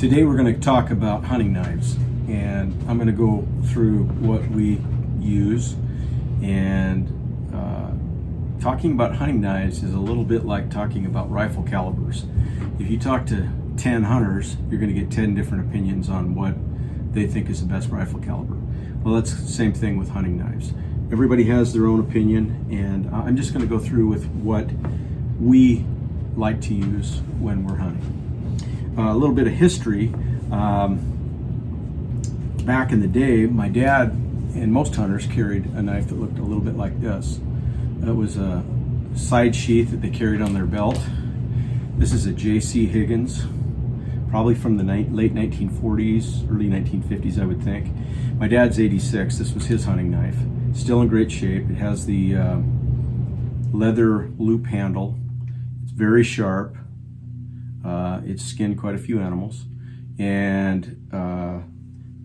Today we're going to talk about hunting knives, and I'm going to go through what we use. And talking about hunting knives is a little bit like talking about rifle calibers. If you talk to 10 hunters, you're going to get 10 different opinions on what they think is the best rifle caliber. Well, that's the same thing with hunting knives. Everybody has their own opinion, and I'm just going to go through with what we like to use when we're hunting. A little bit of history. Back in the day, my dad and most hunters carried a knife that looked a little bit like this. It was a side sheath that they carried on their belt. This is a J.C. Higgins, probably from the late 1940s, early 1950s, I would think. My dad's 86. This was his hunting knife. Still in great shape. It has the leather loop handle. It's very sharp. It's skinned quite a few animals. And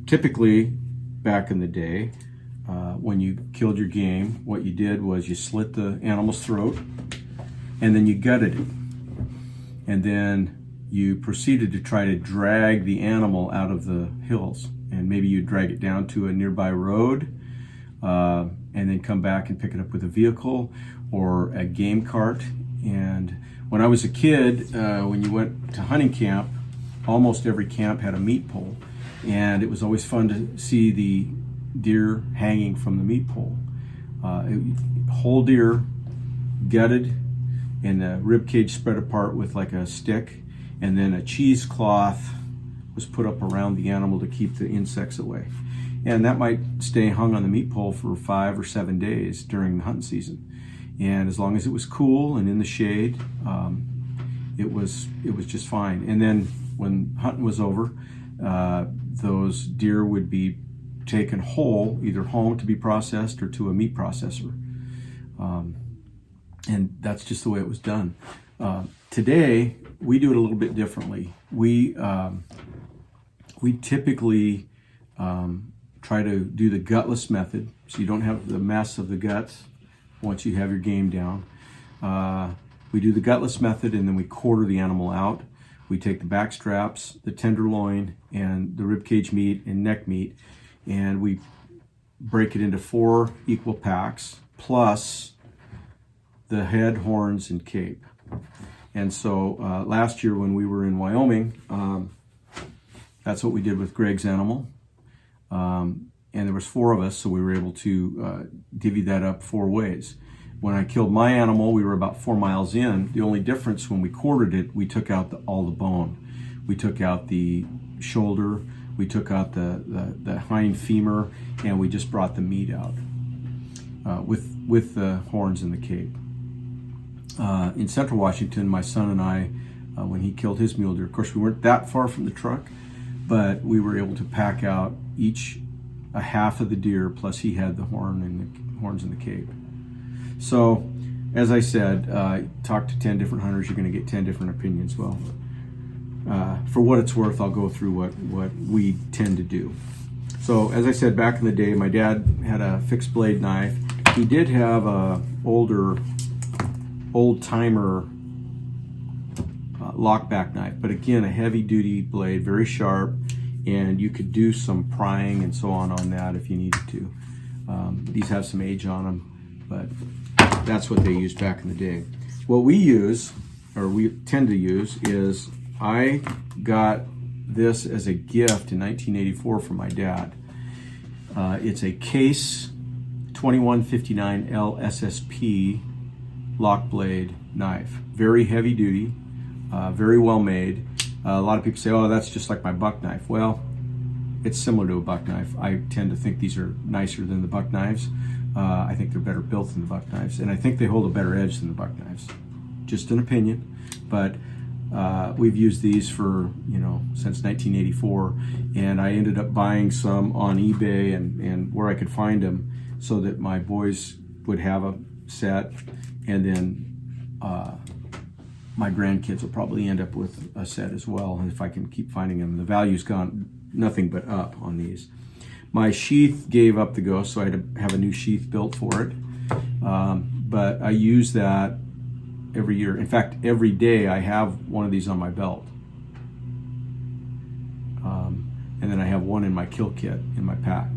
typically, back in the day, when you killed your game, what you did was you slit the animal's throat and then you gutted it. And then you proceeded to try to drag the animal out of the hills. And maybe you drag it down to a nearby road and then come back and pick it up with a vehicle or a game cart. And when I was a kid, when you went to hunting camp, almost every camp had a meat pole. And it was always fun to see the deer hanging from the meat pole. Whole deer, gutted, and the rib cage spread apart with like a stick, and then a cheesecloth was put up around the animal to keep the insects away. And that might stay hung on the meat pole for 5 or 7 days during the hunting season. And as long as it was cool and in the shade, it was just fine. And then when hunting was over, those deer would be taken whole, either home to be processed or to a meat processor. And that's just the way it was done. Today, we do it a little bit differently. We typically try to do the gutless method, so you don't have the mess of the guts once you have your game down. We do the gutless method, and then we quarter the animal out. We take the back straps, the tenderloin, and the ribcage meat and neck meat, and we break it into 4 equal packs, plus the head, horns, and cape. And so last year when we were in Wyoming, that's what we did with Greg's animal. And there was 4 of us, so we were able to divvy that up 4 ways. When I killed my animal, we were about 4 miles in. The only difference when we quartered it, we took out all the bone. We took out the shoulder, we took out the hind femur, and we just brought the meat out with the horns and the cape. In Central Washington, my son and I, when he killed his mule deer, of course we weren't that far from the truck, but we were able to pack out each a half of the deer, plus he had the horns and the cape. So, as I said, talk to 10 different hunters, you're going to get 10 different opinions. Well, for what it's worth, I'll go through what we tend to do. So, as I said, back in the day, my dad had a fixed blade knife. He did have a old-timer lockback knife, but again, a heavy-duty blade, very sharp, and you could do some prying and so on that if you needed to. These have some age on them, but that's what they used back in the day. What we use, or we tend to use, is I got this as a gift in 1984 from my dad. It's a Case 2159 Lssp lock blade knife. Very heavy duty, very well made. A lot of people say, oh, that's just like my buck knife. Well, it's similar to a buck knife. I tend to think these are nicer than the buck knives. I think they're better built than the buck knives, and I think they hold a better edge than the buck knives. Just an opinion, but we've used these for, since 1984, and I ended up buying some on eBay and where I could find them, so that my boys would have a set, and then my grandkids will probably end up with a set as well if I can keep finding them. The value's gone nothing but up on these. My sheath gave up the ghost, so I had to have a new sheath built for it. But I use that every year. In fact, every day I have one of these on my belt. and then I have one in my kill kit in my pack.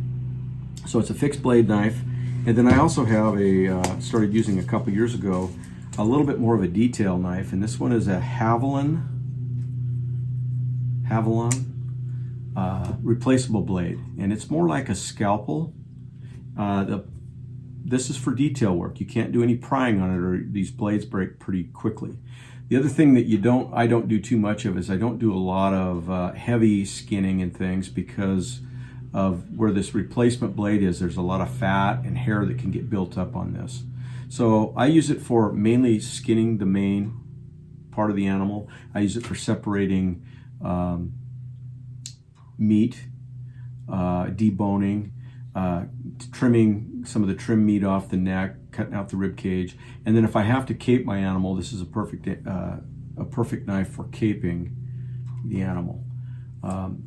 So it's a fixed blade knife. And then I also have started using a couple years ago, a little bit more of a detail knife, and this one is a Havalon replaceable blade, and it's more like a scalpel. This is for detail work. You can't do any prying on it, or these blades break pretty quickly. The other thing that I don't do too much of is I don't do a lot of heavy skinning and things, because of where this replacement blade is. There's a lot of fat and hair that can get built up on this. So I use it for mainly skinning the main part of the animal. I use it for separating meat, deboning, trimming some of the trim meat off the neck, cutting out the rib cage. And then if I have to cape my animal, this is a perfect knife for caping the animal.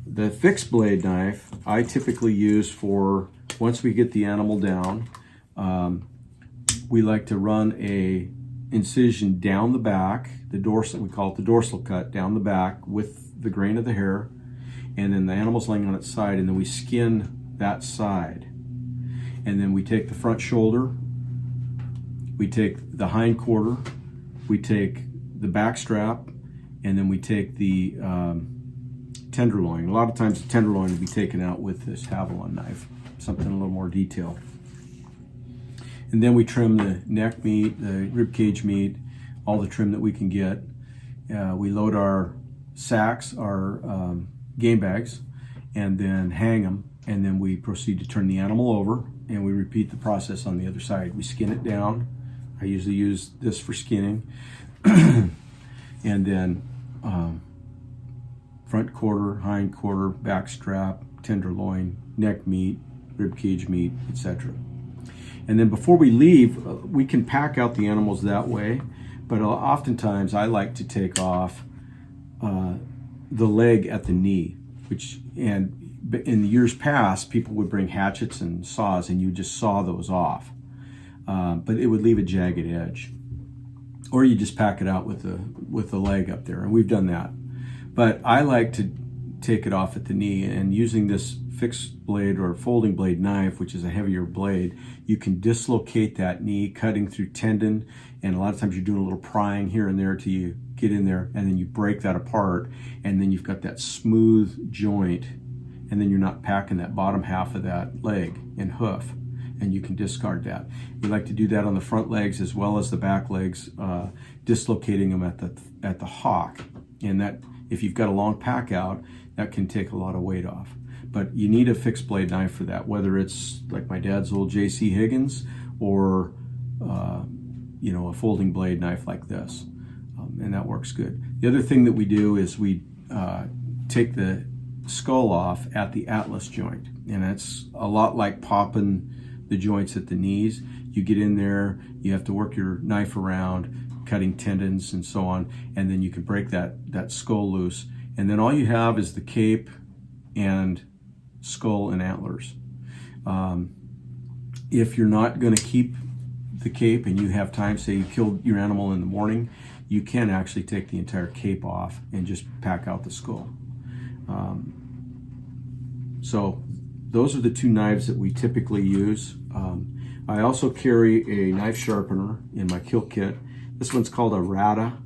The fixed blade knife I typically use for once we get the animal down. We like to run a incision down the back, the dorsal, we call it the dorsal cut, down the back with the grain of the hair, and then the animal's laying on its side, and then we skin that side. And then we take the front shoulder, we take the hind quarter, we take the back strap, and then we take the tenderloin. A lot of times the tenderloin will be taken out with this Havalon knife, something a little more detailed. And then we trim the neck meat, the rib cage meat, all the trim that we can get. We load our sacks, our game bags, and then hang them, and then we proceed to turn the animal over, and we repeat the process on the other side. We skin it down. I usually use this for skinning. And then front quarter, hind quarter, back strap, tenderloin, neck meat, rib cage meat, etc. And then before we leave, we can pack out the animals that way, but oftentimes I like to take off the leg at the knee, and in the years past, people would bring hatchets and saws, and you just saw those off, but it would leave a jagged edge. Or you just pack it out with the leg up there, and we've done that. But I like to take it off at the knee, and using this fixed blade or folding blade knife, which is a heavier blade, you can dislocate that knee, cutting through tendon, and a lot of times you're doing a little prying here and there till you get in there, and then you break that apart, and then you've got that smooth joint, and then you're not packing that bottom half of that leg and hoof, and you can discard that. We like to do that on the front legs as well as the back legs, dislocating them at the hock, and that, if you've got a long pack out, that can take a lot of weight off. But you need a fixed blade knife for that, whether it's like my dad's old J.C. Higgins or a folding blade knife like this, and that works good. The other thing that we do is we take the skull off at the atlas joint, and it's a lot like popping the joints at the knees. You get in there, you have to work your knife around, cutting tendons and so on, and then you can break that skull loose, and then all you have is the cape and skull and antlers. If you're not going to keep the cape and you have time, say you killed your animal in the morning, you can actually take the entire cape off and just pack out the skull. So those are the two knives that we typically use. I also carry a knife sharpener in my kill kit. This one's called a Rata,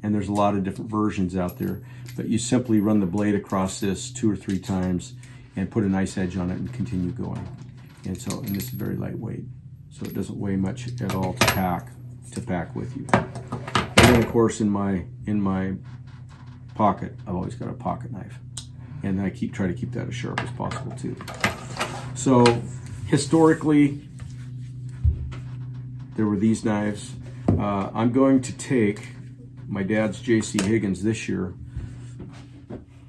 and there's a lot of different versions out there, but you simply run the blade across this 2 or 3 times and put a nice edge on it and continue going. And this is very lightweight, so it doesn't weigh much at all to pack with you. And then of course in my pocket, I've always got a pocket knife, and I try to keep that as sharp as possible too. So historically, there were these knives. I'm going to take my dad's J.C. Higgins this year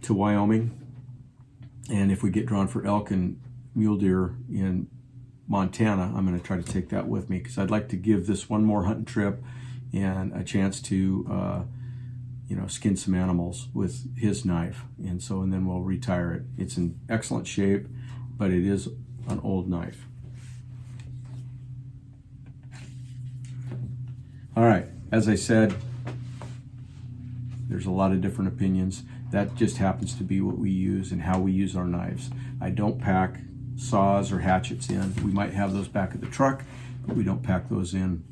to Wyoming, and if we get drawn for elk and mule deer in Montana, I'm going to try to take that with me, because I'd like to give this one more hunting trip and a chance to skin some animals with his knife, and then we'll retire it. It's in excellent shape, but it is an old knife. All right, as I said, there's a lot of different opinions. That just happens to be what we use and how we use our knives. I don't pack saws or hatchets in. We might have those back of the truck, but we don't pack those in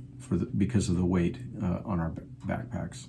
because of the weight on our backpacks.